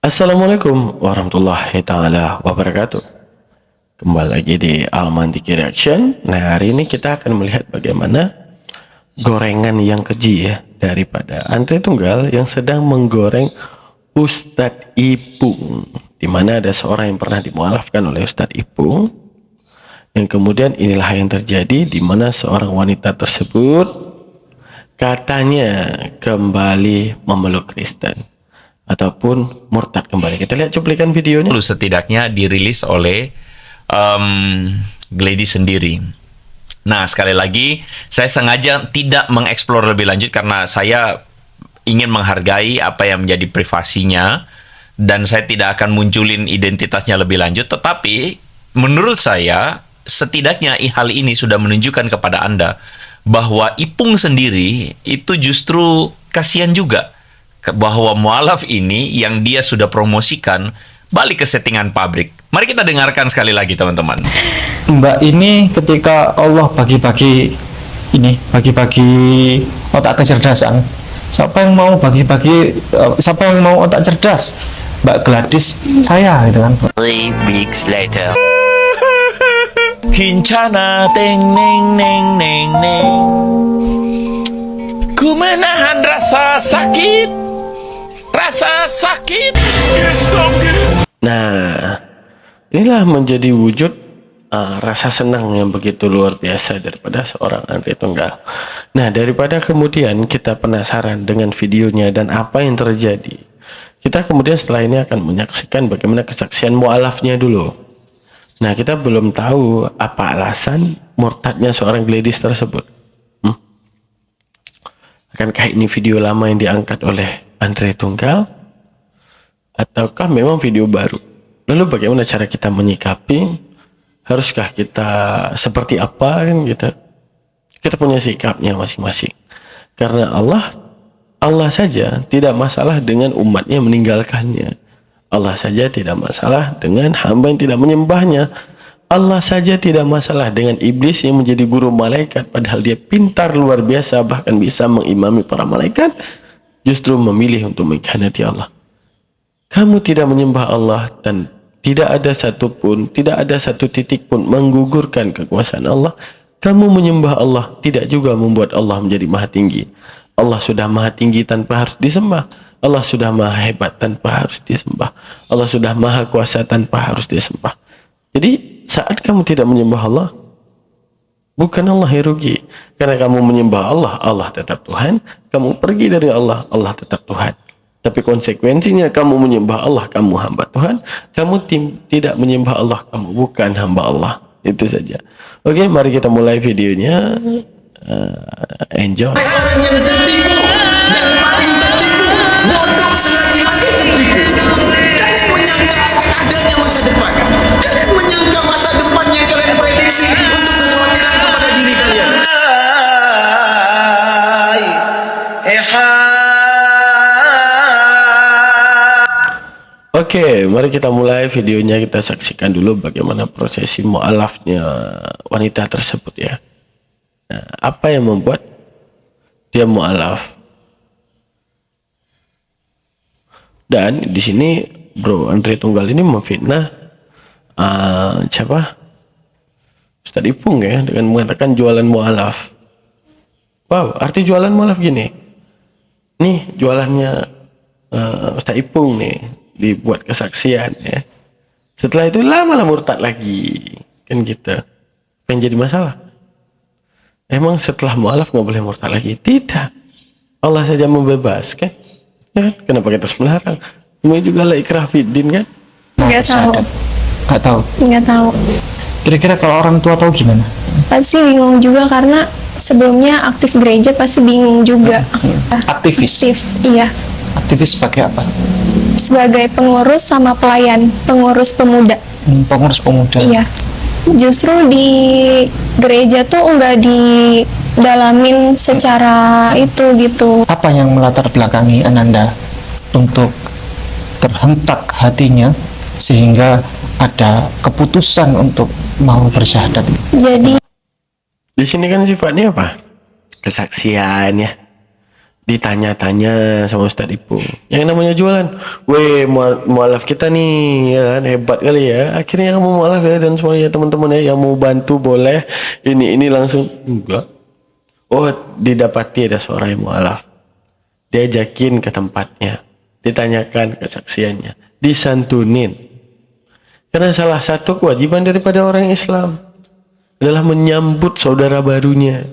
Assalamualaikum warahmatullahi taala wabarakatuh. Kembali lagi di Almantiki Reaction. Nah, hari ini kita akan melihat bagaimana gorengan yang keji ya daripada Andre Tunggal yang sedang menggoreng Ustadz Ipung, di mana ada seorang yang pernah dimualafkan oleh Ustadz Ipung, yang kemudian inilah yang terjadi di mana seorang wanita tersebut katanya kembali memeluk Kristen ataupun murtad kembali. Kita lihat cuplikan videonya. Lalu setidaknya dirilis oleh Glady sendiri. Nah, sekali lagi saya sengaja tidak mengeksplor lebih lanjut karena saya ingin menghargai apa yang menjadi privasinya dan saya tidak akan munculin identitasnya lebih lanjut. Tetapi menurut saya setidaknya hal ini sudah menunjukkan kepada Anda bahwa Ipung sendiri itu justru kasihan juga bahwa mualaf ini yang dia sudah promosikan balik ke settingan pabrik. Mari kita dengarkan sekali lagi teman-teman. Mbak ini ketika Allah bagi-bagi otak kecerdasan, siapa yang mau siapa yang mau otak cerdas? Mbak Gladys, saya gitu kan. 3 weeks later. Hincana teng neng neng neng neng. Ku menahan rasa sakit. Nah, inilah menjadi wujud rasa senang yang begitu luar biasa daripada seorang Andre Tunggal. Nah, daripada kemudian kita penasaran dengan videonya dan apa yang terjadi, kita kemudian setelah ini akan menyaksikan bagaimana kesaksian mualafnya dulu. Nah, kita belum tahu apa alasan murtadnya seorang Gladys tersebut. Akankah ini video lama yang diangkat oleh Andre Tunggal? Ataukah memang video baru? Lalu bagaimana cara kita menyikapi? Haruskah kita seperti apa kan gitu? Kita punya sikapnya masing-masing. Karena Allah saja tidak masalah dengan umatnya meninggalkannya. Allah saja tidak masalah dengan hamba yang tidak menyembahnya. Allah saja tidak masalah dengan iblis yang menjadi guru malaikat, padahal dia pintar luar biasa, bahkan bisa mengimami para malaikat, justru memilih untuk mengkhianati Allah. Kamu tidak menyembah Allah dan tidak ada satu titik pun menggugurkan kekuasaan Allah. Kamu menyembah Allah tidak juga membuat Allah menjadi maha tinggi. Allah sudah maha tinggi tanpa harus disembah. Allah sudah maha hebat tanpa harus disembah. Allah sudah maha kuasa tanpa harus disembah. Jadi saat kamu tidak menyembah Allah, bukan Allah yang rugi. Karena kamu menyembah Allah, Allah tetap Tuhan. Kamu pergi dari Allah, Allah tetap Tuhan. Tapi konsekuensinya kamu menyembah Allah, kamu hamba Tuhan. Kamu tidak menyembah Allah, kamu bukan hamba Allah. Itu saja. Oke, mari kita mulai videonya. Enjoy. Orang yang tertipu dan paling tertipu, bodoh selagi lagi tertipu. Kalian menyangka akan adanya masa depan. Kalian menyangka masa depan yang kalian prediksi untuk kekhawatiran kepada diri kalian. Oke, mari kita mulai videonya. Kita saksikan dulu bagaimana prosesi mualafnya wanita tersebut ya. Nah, apa yang membuat dia mualaf? Dan di sini Bro Andre Tunggal ini memfitnah siapa? Ustadz Ipung ya, dengan mengatakan jualan mualaf. Wow, arti jualan mualaf gini. Nih jualannya Ustadz Ipung nih, dibuat kesaksian ya. Setelah itu lama murtad lagi. Kan gitu. Yang jadi masalah. Emang setelah mualaf nggak boleh murtad lagi? Tidak. Allah saja membebaskan. Ya kan? Kenapa kita melarang? Ini juga lah ikrah fiddin kan? Nggak tahu. Kira-kira kalau orang tua tahu gimana? Pasti bingung juga karena sebelumnya aktif gereja, pasti bingung juga. Aktivis. Iya. Aktivis sebagai apa? Sebagai pengurus sama pelayan, pengurus pemuda. Pengurus pemuda. Iya. Justru di gereja tuh nggak didalamin secara itu gitu. Apa yang melatar belakangi Ananda untuk terhentak hatinya sehingga ada keputusan untuk mau bersyahadat? Jadi Di sini kan sifatnya apa? Kesaksian ya. ditanya-tanya sama Ustadz Ipung. Yang namanya jualan, weh mualaf kita nih, ya kan, hebat kali ya. Akhirnya kamu mualaf ya, dan semuanya teman-teman ya yang mau bantu boleh. Ini langsung enggak. Oh, didapati ada seorang yang mualaf. Diajakin ke tempatnya, ditanyakan kesaksiannya, disantunin. Karena salah satu kewajiban daripada orang Islam adalah menyambut saudara barunya.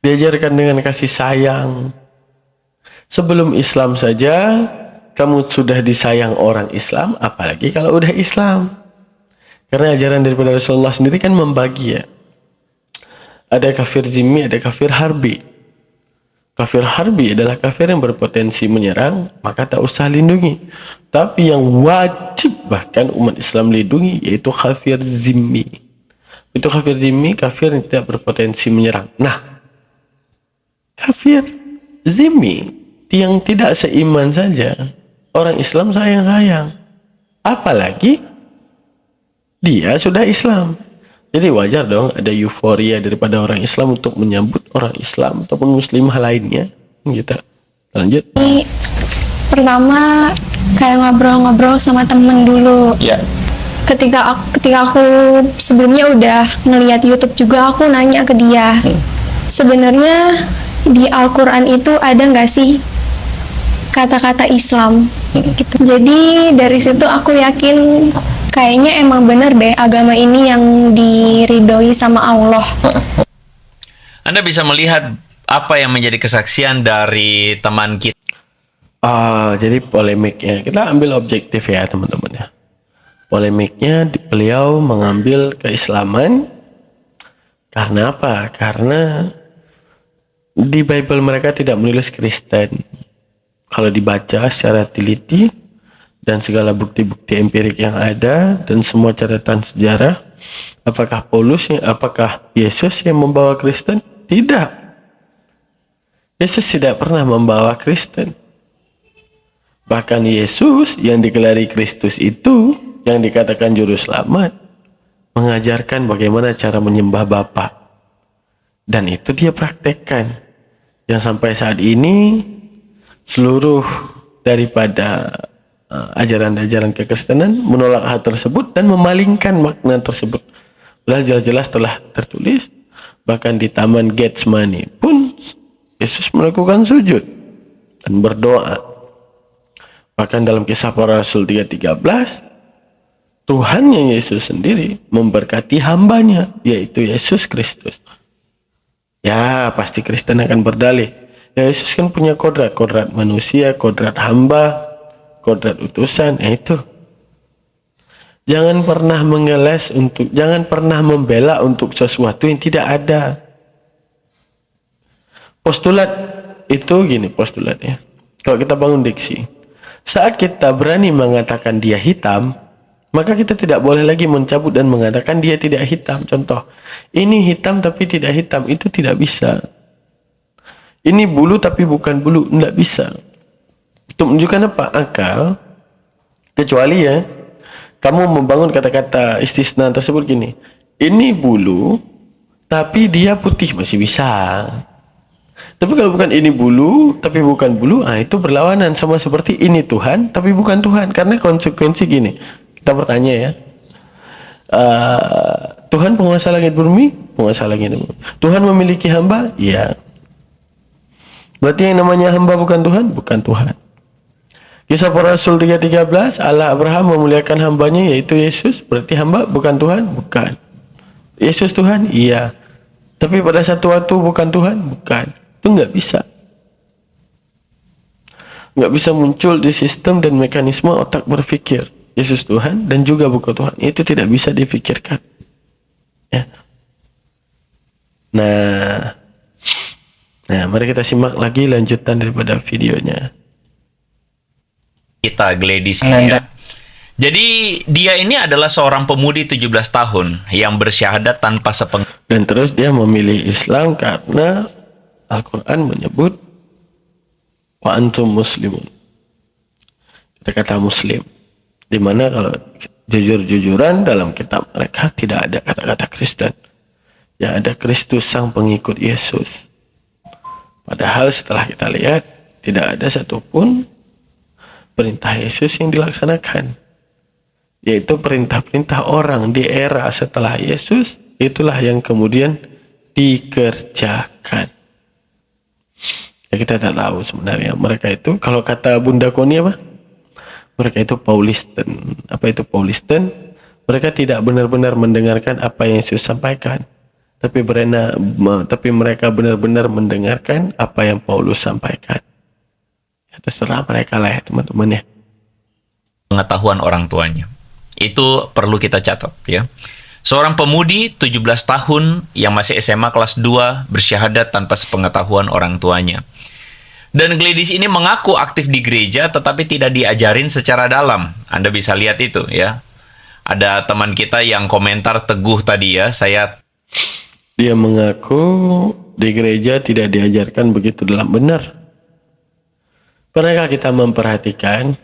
Diajarkan dengan kasih sayang. Sebelum Islam saja kamu sudah disayang orang Islam, apalagi kalau udah Islam. Karena ajaran daripada Rasulullah sendiri kan membagi ya. Ada kafir zimmi, ada kafir harbi. Kafir harbi adalah kafir yang berpotensi menyerang, maka tak usah lindungi. Tapi yang wajib bahkan umat Islam lindungi yaitu kafir zimmi. Itu kafir zimmi, kafir yang tidak berpotensi menyerang. Nah, kafir zimmi yang tidak seiman saja orang Islam sayang-sayang, apalagi dia sudah Islam. Jadi wajar dong ada euforia daripada orang Islam untuk menyambut orang Islam ataupun muslimah lainnya gitu. Lanjut. Ini pertama kayak ngobrol-ngobrol sama temen dulu. Ya. Ketika aku sebelumnya udah ngeliat YouTube juga, aku nanya ke dia, sebenarnya di Al-Quran itu ada nggak sih kata-kata Islam? Gitu. Jadi dari situ aku yakin kayaknya emang bener deh agama ini yang diridhoi sama Allah. Anda bisa melihat apa yang menjadi kesaksian dari teman kita. Jadi polemiknya kita ambil objektif ya teman-teman ya. Polemiknya beliau mengambil keislaman karena apa? Karena di Bible mereka tidak menulis Kristen. Kalau dibaca secara teliti dan segala bukti-bukti empirik yang ada dan semua catatan sejarah, apakah apakah Yesus yang membawa Kristen? Tidak. Yesus tidak pernah membawa Kristen. Bahkan Yesus yang digelari Kristus itu, yang dikatakan juru selamat, mengajarkan bagaimana cara menyembah Bapa. Dan itu dia praktekkan. Yang sampai saat ini seluruh daripada ajaran-ajaran kekristenan menolak hal tersebut dan memalingkan makna tersebut. Padahal jelas-jelas telah tertulis, bahkan di Taman Getsemani pun Yesus melakukan sujud dan berdoa. Bahkan dalam Kisah Para Rasul 3:13, Tuhannya Yesus sendiri memberkati hambanya, yaitu Yesus Kristus. Ya, pasti Kristen akan berdalih, ya Yesus kan punya kodrat manusia, kodrat hamba, kodrat utusan. Itu jangan pernah jangan pernah membela untuk sesuatu yang tidak ada. Postulat itu gini postulatnya. Kalau kita bangun diksi, saat kita berani mengatakan dia hitam, maka kita tidak boleh lagi mencabut dan mengatakan dia tidak hitam. Contoh, ini hitam tapi tidak hitam, itu tidak bisa. Ini bulu tapi bukan bulu, tidak bisa. Itu menunjukkan apa? Akal. Kecuali ya, kamu membangun kata-kata istisna tersebut gini, ini bulu tapi dia putih, masih bisa. Tapi kalau bukan ini bulu tapi bukan bulu, itu berlawanan, sama seperti ini Tuhan tapi bukan Tuhan. Karena konsekuensi gini, kita bertanya ya, Tuhan penguasa langit bumi, penguasa langit bumi. Tuhan memiliki hamba, iya. Berarti yang namanya hamba bukan Tuhan, bukan Tuhan. Kisah Para Rasul 3:13, Allah Abraham memuliakan hambanya yaitu Yesus, berarti hamba bukan Tuhan, bukan. Yesus Tuhan, iya. Tapi pada satu waktu bukan Tuhan, bukan. Itu nggak bisa. Nggak bisa muncul di sistem dan mekanisme otak berpikir Yesus Tuhan dan juga bukan Tuhan. Itu tidak bisa difikirkan. Ya. Nah, mari kita simak lagi lanjutan daripada videonya. Kita Gladys ya. Jadi dia ini adalah seorang pemudi 17 tahun yang bersyahadat tanpa Dan terus dia memilih Islam karena Al-Quran menyebut wa antum muslimun. Kita kata muslim. Dimana kalau jujur-jujuran dalam kitab mereka tidak ada kata-kata Kristen. Ya ada Kristus sang pengikut Yesus. Padahal setelah kita lihat, tidak ada satupun perintah Yesus yang dilaksanakan. Yaitu perintah-perintah orang di era setelah Yesus, itulah yang kemudian dikerjakan. Ya, kita tak tahu sebenarnya mereka itu, kalau kata Bunda Koni apa? Mereka itu Paulisten. Apa itu Paulisten? Mereka tidak benar-benar mendengarkan apa yang Yesus sampaikan. Tapi mereka benar-benar mendengarkan apa yang Paulus sampaikan. Ya, terserah mereka lah ya teman-teman ya. Pengetahuan orang tuanya. Itu perlu kita catat ya. Seorang pemudi 17 tahun yang masih SMA kelas 2 bersyahadat tanpa sepengetahuan orang tuanya. Dan Gladys ini mengaku aktif di gereja tetapi tidak diajarin secara dalam. Anda bisa lihat itu ya. Ada teman kita yang komentar teguh tadi ya. Dia mengaku di gereja tidak diajarkan begitu dalam. Benar. Pernahkah kita memperhatikan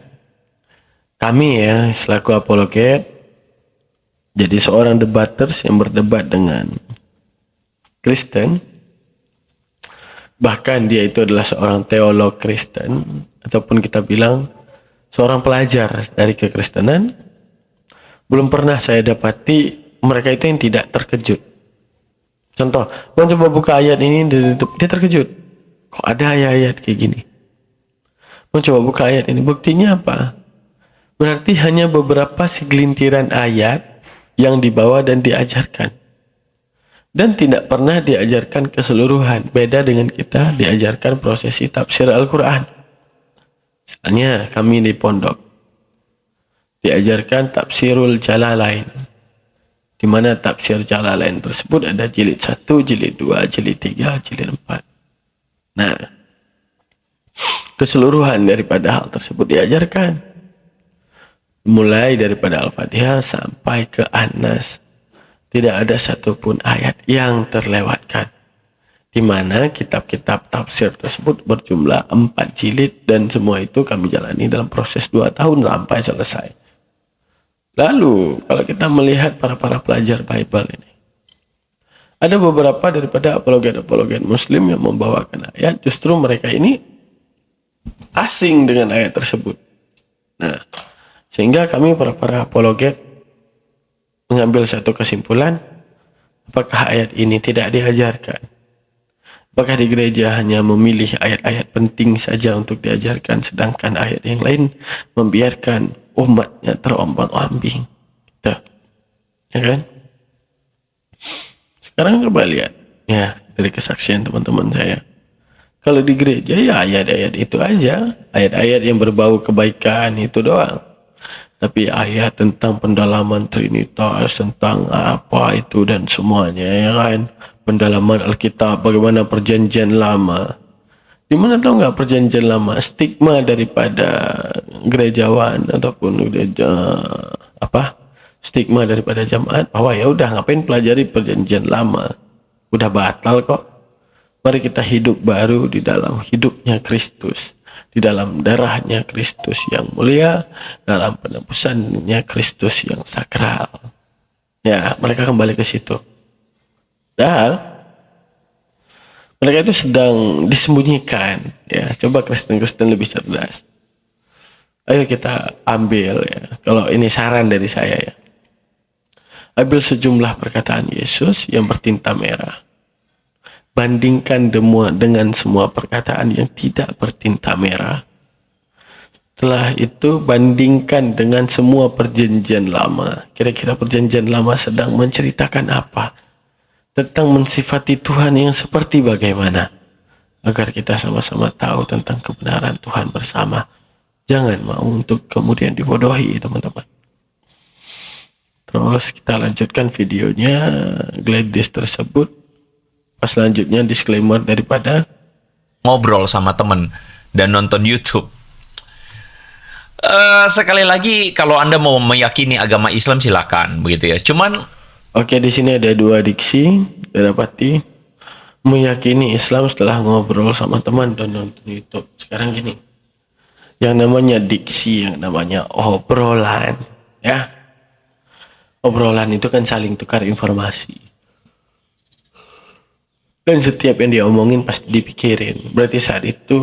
kami ya selaku apologet jadi seorang debaters yang berdebat dengan Kristen, bahkan dia itu adalah seorang teolog Kristen, ataupun kita bilang seorang pelajar dari kekristenan, belum pernah saya dapati mereka itu yang tidak terkejut. Contoh, mau coba buka ayat ini, dia terkejut. Kok ada ayat-ayat kayak gini? Mau coba buka ayat ini, buktinya apa? Berarti hanya beberapa segelintiran ayat yang dibawa dan diajarkan. Dan tidak pernah diajarkan keseluruhan. Beda dengan kita diajarkan prosesi tafsir Al-Quran. Misalnya kami di pondok diajarkan tafsirul Jalalain, di mana tafsir Jalalain tersebut ada jilid 1, jilid 2, jilid 3, jilid 4. Nah, keseluruhan daripada hal tersebut diajarkan. Mulai daripada Al-Fatihah sampai ke An-Nas. Tidak ada satupun ayat yang terlewatkan. Di mana kitab-kitab tafsir tersebut berjumlah 4 jilid dan semua itu kami jalani dalam proses 2 tahun sampai selesai. Lalu, kalau kita melihat para pelajar Bible ini, ada beberapa daripada apologet-apologet Muslim yang membawakan ayat, justru mereka ini asing dengan ayat tersebut. Nah, sehingga kami para apologet mengambil satu kesimpulan, apakah ayat ini tidak diajarkan? Apakah di gereja hanya memilih ayat-ayat penting saja untuk diajarkan, sedangkan ayat yang lain membiarkan umatnya terombang-ambing? Gitu. Ya kan? Sekarang coba lihat ya dari kesaksian teman-teman saya. Kalau di gereja ya ayat-ayat itu aja, ayat-ayat yang berbau kebaikan itu doang. Tapi ayat tentang pendalaman Trinitas, tentang apa itu dan semuanya ya kan, pendalaman Alkitab, bagaimana perjanjian lama. Di mana tahu nggak perjanjian lama? Stigma daripada gerejawan ataupun gereja stigma daripada jamaat bahwa ya udah ngapain pelajari perjanjian lama, udah batal kok. Mari kita hidup baru di dalam hidupnya Kristus, di dalam darahnya Kristus yang mulia, dalam penebusannya Kristus yang sakral. Ya, mereka kembali ke situ. Dan mereka itu sedang disembunyikan. Ya, coba Kristen-Kristen lebih cerdas. Ayo kita ambil ya. Kalau ini saran dari saya ya. Ambil sejumlah perkataan Yesus yang bertinta merah. Bandingkan dengan semua perkataan yang tidak bertinta merah. Setelah itu bandingkan dengan semua perjanjian lama. Kira-kira perjanjian lama sedang menceritakan apa? Tentang mensifati Tuhan yang seperti bagaimana? Agar kita sama-sama tahu tentang kebenaran Tuhan bersama. Jangan mau untuk kemudian dibodohi teman-teman. Terus kita lanjutkan videonya Gladys tersebut. Pas selanjutnya disclaimer daripada ngobrol sama temen dan nonton YouTube. Sekali lagi kalau Anda mau meyakini agama Islam silakan begitu ya. Cuman oke, di sini ada 2 diksi. Saya dapati meyakini Islam setelah ngobrol sama teman dan nonton YouTube. Sekarang gini, yang namanya diksi, yang namanya obrolan, ya. Obrolan itu kan saling tukar informasi. Dan setiap yang dia omongin pasti dipikirin. Berarti saat itu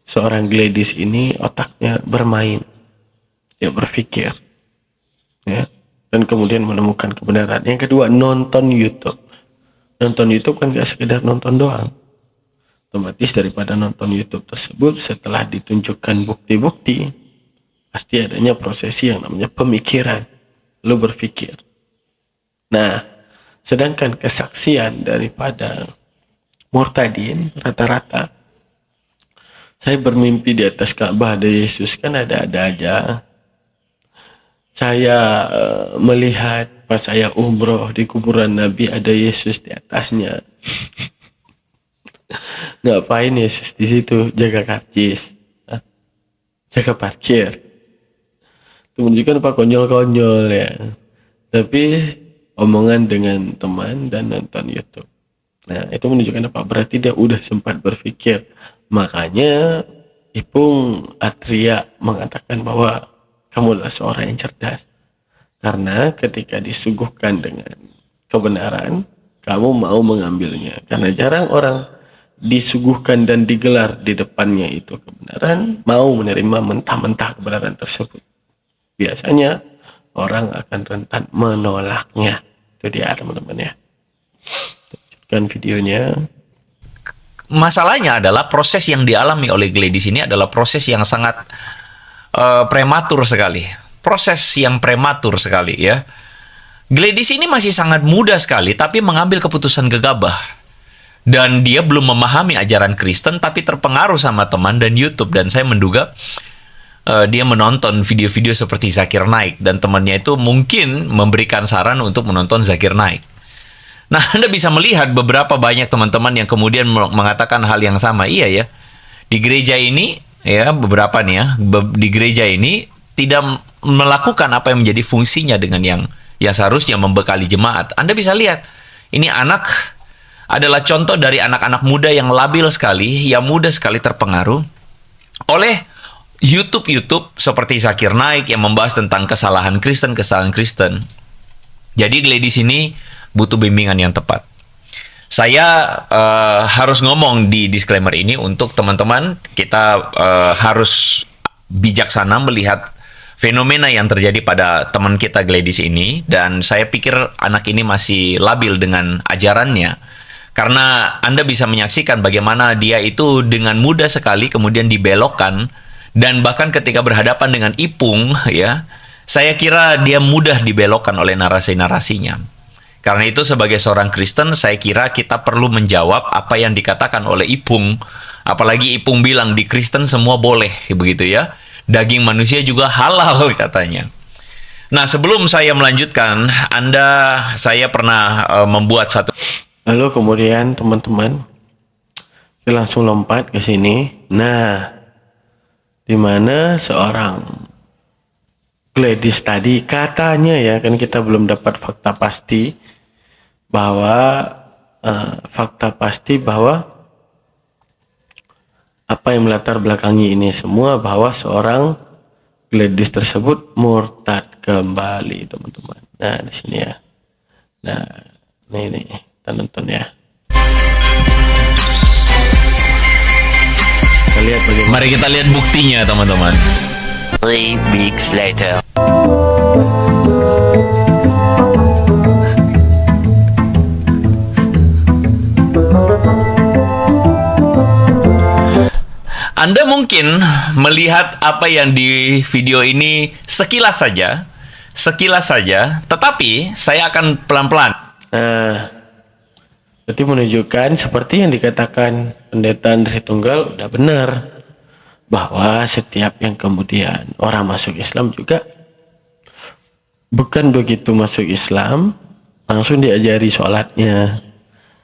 seorang Gladys ini otaknya bermain. Dia berpikir. Ya. Dan kemudian menemukan kebenaran. Yang kedua, nonton YouTube. Nonton YouTube kan gak sekedar nonton doang. Otomatis daripada nonton YouTube tersebut, setelah ditunjukkan bukti-bukti, pasti adanya prosesi yang namanya pemikiran. Lu berpikir. Nah, sedangkan kesaksian daripada murtadin rata-rata, saya bermimpi di atas Ka'bah ada Yesus, kan ada-ada aja. Saya melihat pas saya umroh di kuburan Nabi ada Yesus di atasnya. Ngapain Yesus di situ? Jaga karcis, jaga parkir. Itu menunjukkan apa, konyol-konyol ya. Tapi omongan dengan teman dan nonton YouTube. Nah, itu menunjukkan apa? Berarti dia udah sempat berpikir. Makanya Ipung Atria mengatakan bahwa kamu adalah seorang yang cerdas. Karena ketika disuguhkan dengan kebenaran, kamu mau mengambilnya. Karena jarang orang disuguhkan dan digelar di depannya itu kebenaran, mau menerima mentah-mentah kebenaran tersebut. Biasanya orang akan rentan menolaknya. Itu dia teman-teman ya. Tunjukkan videonya. Masalahnya adalah proses yang dialami oleh Gladys ini adalah proses yang sangat prematur sekali. Proses yang prematur sekali ya. Gladys ini masih sangat muda sekali tapi mengambil keputusan gegabah. Dan dia belum memahami ajaran Kristen tapi terpengaruh sama teman dan YouTube. Dan saya menduga dia menonton video-video seperti Zakir Naik. Dan temannya itu mungkin memberikan saran untuk menonton Zakir Naik. Nah, Anda bisa melihat beberapa banyak teman-teman yang kemudian mengatakan hal yang sama. Iya ya, di gereja ini, ya beberapa nih ya, di gereja ini tidak melakukan apa yang menjadi fungsinya dengan yang seharusnya membekali jemaat. Anda bisa lihat, ini anak adalah contoh dari anak-anak muda yang labil sekali, yang mudah sekali terpengaruh oleh YouTube seperti Zakir Naik yang membahas tentang kesalahan Kristen. Jadi Gladys ini butuh bimbingan yang tepat. Saya harus ngomong di disclaimer ini untuk teman-teman, kita harus bijaksana melihat fenomena yang terjadi pada teman kita Gladys ini, dan saya pikir anak ini masih labil dengan ajarannya. Karena Anda bisa menyaksikan bagaimana dia itu dengan mudah sekali kemudian dibelokkan, dan bahkan ketika berhadapan dengan Ipung, ya, saya kira dia mudah dibelokkan oleh narasi-narasinya. Karena itu sebagai seorang Kristen, saya kira kita perlu menjawab apa yang dikatakan oleh Ipung. Apalagi Ipung bilang di Kristen semua boleh, begitu ya. Daging manusia juga halal katanya. Nah, sebelum saya melanjutkan, saya pernah membuat satu. Lalu kemudian teman-teman, kita langsung lompat ke sini. Nah, di mana seorang Gladys tadi katanya ya, kan kita belum dapat fakta pasti bahwa apa yang melatar belakangi ini semua, bahwa seorang Gladys tersebut murtad kembali, teman-teman. Nah, di sini ya. Nah, ini kita nonton ya. Kita lihat bagaimana. Mari kita lihat buktinya, teman-teman. 3 weeks later. Anda mungkin melihat apa yang di video ini sekilas saja, tetapi saya akan pelan-pelan. Nah, berarti menunjukkan seperti yang dikatakan Pendeta Andre Tunggal udah benar, bahwa setiap yang kemudian orang masuk Islam juga bukan begitu masuk Islam langsung diajari sholatnya,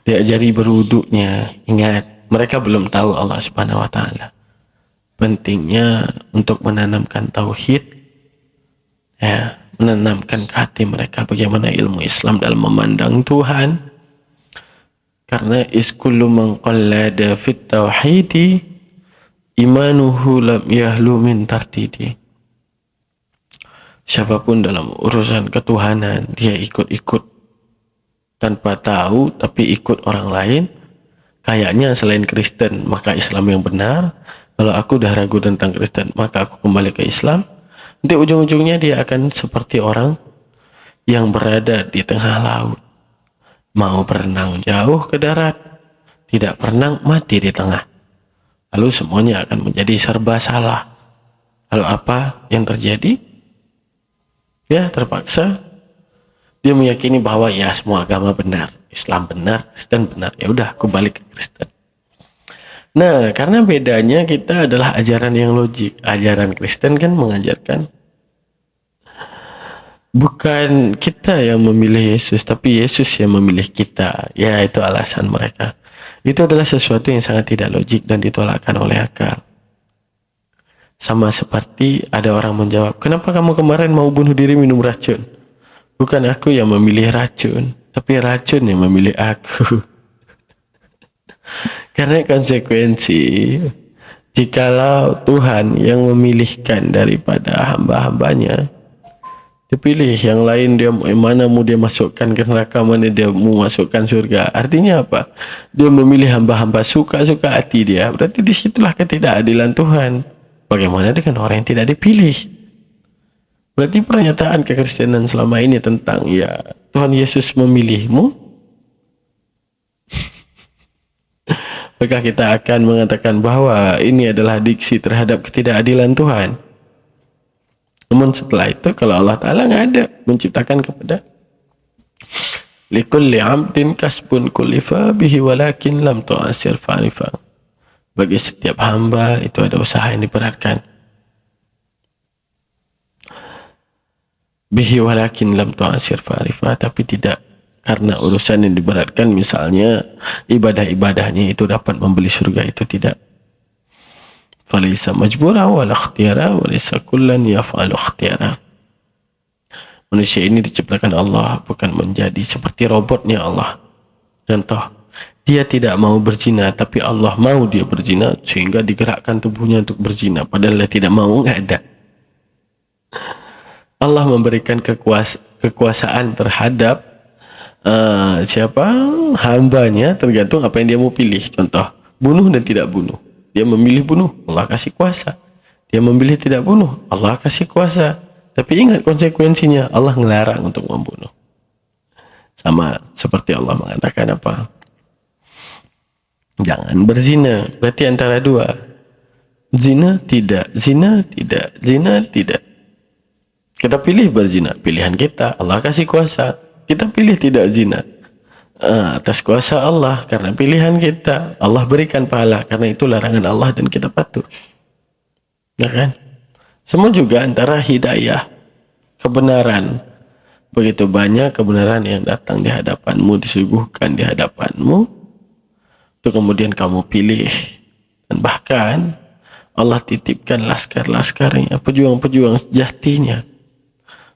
diajari berwuduknya. Ingat, mereka belum tahu Allah Subhanahu wa Ta'ala. Pentingnya untuk menanamkan tauhid, ya, menanamkan ke hati mereka bagaimana ilmu Islam dalam memandang Tuhan. Karena iskullu man qallada fit tauhidi imanuhu lam yahlu min tardidi. Siapapun dalam urusan ketuhanan dia ikut-ikut tanpa tahu tapi ikut orang lain, kayaknya selain Kristen maka Islam yang benar. Kalau aku dah ragu tentang Kristen maka aku kembali ke Islam. Nanti ujung-ujungnya dia akan seperti orang yang berada di tengah laut, mau berenang jauh ke darat, tidak berenang, mati di tengah. Lalu semuanya akan menjadi serba salah. Lalu apa yang terjadi? Ya terpaksa dia meyakini bahwa ya semua agama benar, Islam benar, Kristen benar. Ya udah, aku balik ke Kristen. Nah, karena bedanya kita adalah ajaran yang logik. Ajaran Kristen kan mengajarkan bukan kita yang memilih Yesus, tapi Yesus yang memilih kita. Ya, itu alasan mereka. Itu adalah sesuatu yang sangat tidak logik dan ditolakkan oleh akal. Sama seperti ada orang menjawab, kenapa kamu kemarin mau bunuh diri minum racun? Bukan aku yang memilih racun, tapi racun yang memilih aku. Karena konsekuensi, jikalau Tuhan yang memilihkan daripada hamba-hambanya, dipilih yang lain, dia mana mau dia masukkan ke neraka, mana dia mau masukkan surga. Artinya apa? Dia memilih hamba-hamba suka-suka hati dia. Berarti disitulah ketidakadilan Tuhan. Bagaimana dengan orang yang tidak dipilih? Berarti pernyataan kekristenan selama ini tentang ya Tuhan Yesus memilihmu, maka kita akan mengatakan bahwa ini adalah diksi terhadap ketidakadilan Tuhan. Namun setelah itu kalau Allah Ta'ala nggak ada menciptakan kepada likulli abdin kasbun kulifa bihi walakin lam tu'asir fa'rifa. Bagi setiap hamba itu ada usaha yang diberatkan. Bihi walakin lam tu'asir fa'rifa, tapi tidak karena urusan yang diberatkan, misalnya ibadah-ibadahnya itu dapat membeli surga, itu tidak. Falaysa majbura wala ikhtiyara walaysa kullan yaf'alu ikhtiyara. Manusia ini diciptakan Allah bukan menjadi seperti robotnya Allah. Contoh, dia tidak mau berzina tapi Allah mau dia berzina sehingga digerakkan tubuhnya untuk berzina, padahal dia tidak mau, nggak ada. Allah memberikan kekuasaan terhadap siapa hambanya tergantung apa yang dia mau pilih. Contoh, bunuh dan tidak bunuh, dia memilih bunuh, Allah kasih kuasa. Dia memilih tidak bunuh, Allah kasih kuasa. Tapi ingat konsekuensinya, Allah ngelarang untuk membunuh. Sama seperti Allah mengatakan apa? Jangan berzina. Berarti antara dua, zina tidak, zina tidak, zina tidak. Kita pilih berzina, pilihan kita, Allah kasih kuasa. Kita pilih tidak zina, atas kuasa Allah, karena pilihan kita. Allah berikan pahala karena itu larangan Allah dan kita patuh. Ya kan? Semua juga antara hidayah, kebenaran. Begitu banyak kebenaran yang datang di hadapanmu, disuguhkan di hadapanmu, itu kemudian kamu pilih. Dan bahkan Allah titipkan laskar-laskarnya, pejuang-pejuang sejatinya,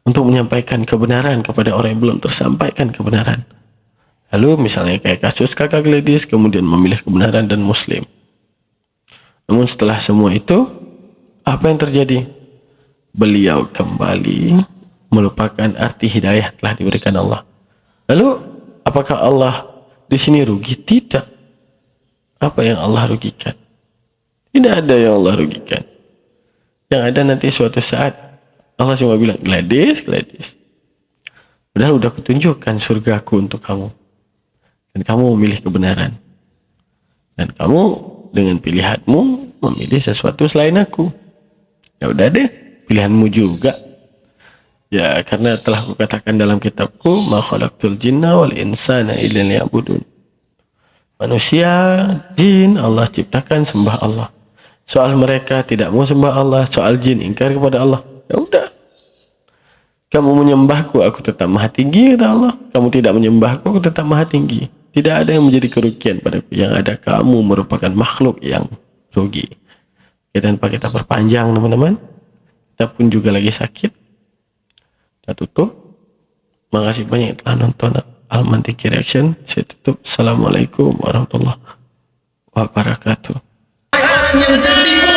untuk menyampaikan kebenaran kepada orang yang belum tersampaikan kebenaran. Lalu misalnya kayak kasus kakak Gladys, kemudian memilih kebenaran dan Muslim. Namun setelah semua itu, apa yang terjadi? Beliau kembali melupakan arti hidayah telah diberikan Allah. Lalu apakah Allah di sini rugi? Tidak. Apa yang Allah rugikan? Tidak ada yang Allah rugikan. Yang ada nanti suatu saat Allah cuma bilang, Gladys, Gladys, padahal udah kutunjukkan surgaku untuk kamu, dan kamu memilih kebenaran, dan kamu dengan pilihanmu memilih sesuatu selain aku. Ya udah deh, pilihanmu juga. Ya, karena telah kukatakan dalam kitabku, ma khalaqtul jinna wal insana illa liya'budun. Manusia, jin, Allah ciptakan sembah Allah. Soal mereka tidak mau sembah Allah, soal jin ingkar kepada Allah. Ya udah, kamu menyembahku, aku tetap maha tinggi, kata Allah. Kamu tidak menyembahku, aku tetap maha tinggi. Tidak ada yang menjadi kerugian padaku. Yang ada kamu merupakan makhluk yang rugi. Ya, tanpa kita perpanjang teman-teman, kita pun juga lagi sakit. Kita tutup. Makasih banyak telah nonton Al-Mantiki Reaction. Saya tutup. Assalamualaikum warahmatullahi wabarakatuh. Orang yang tertipu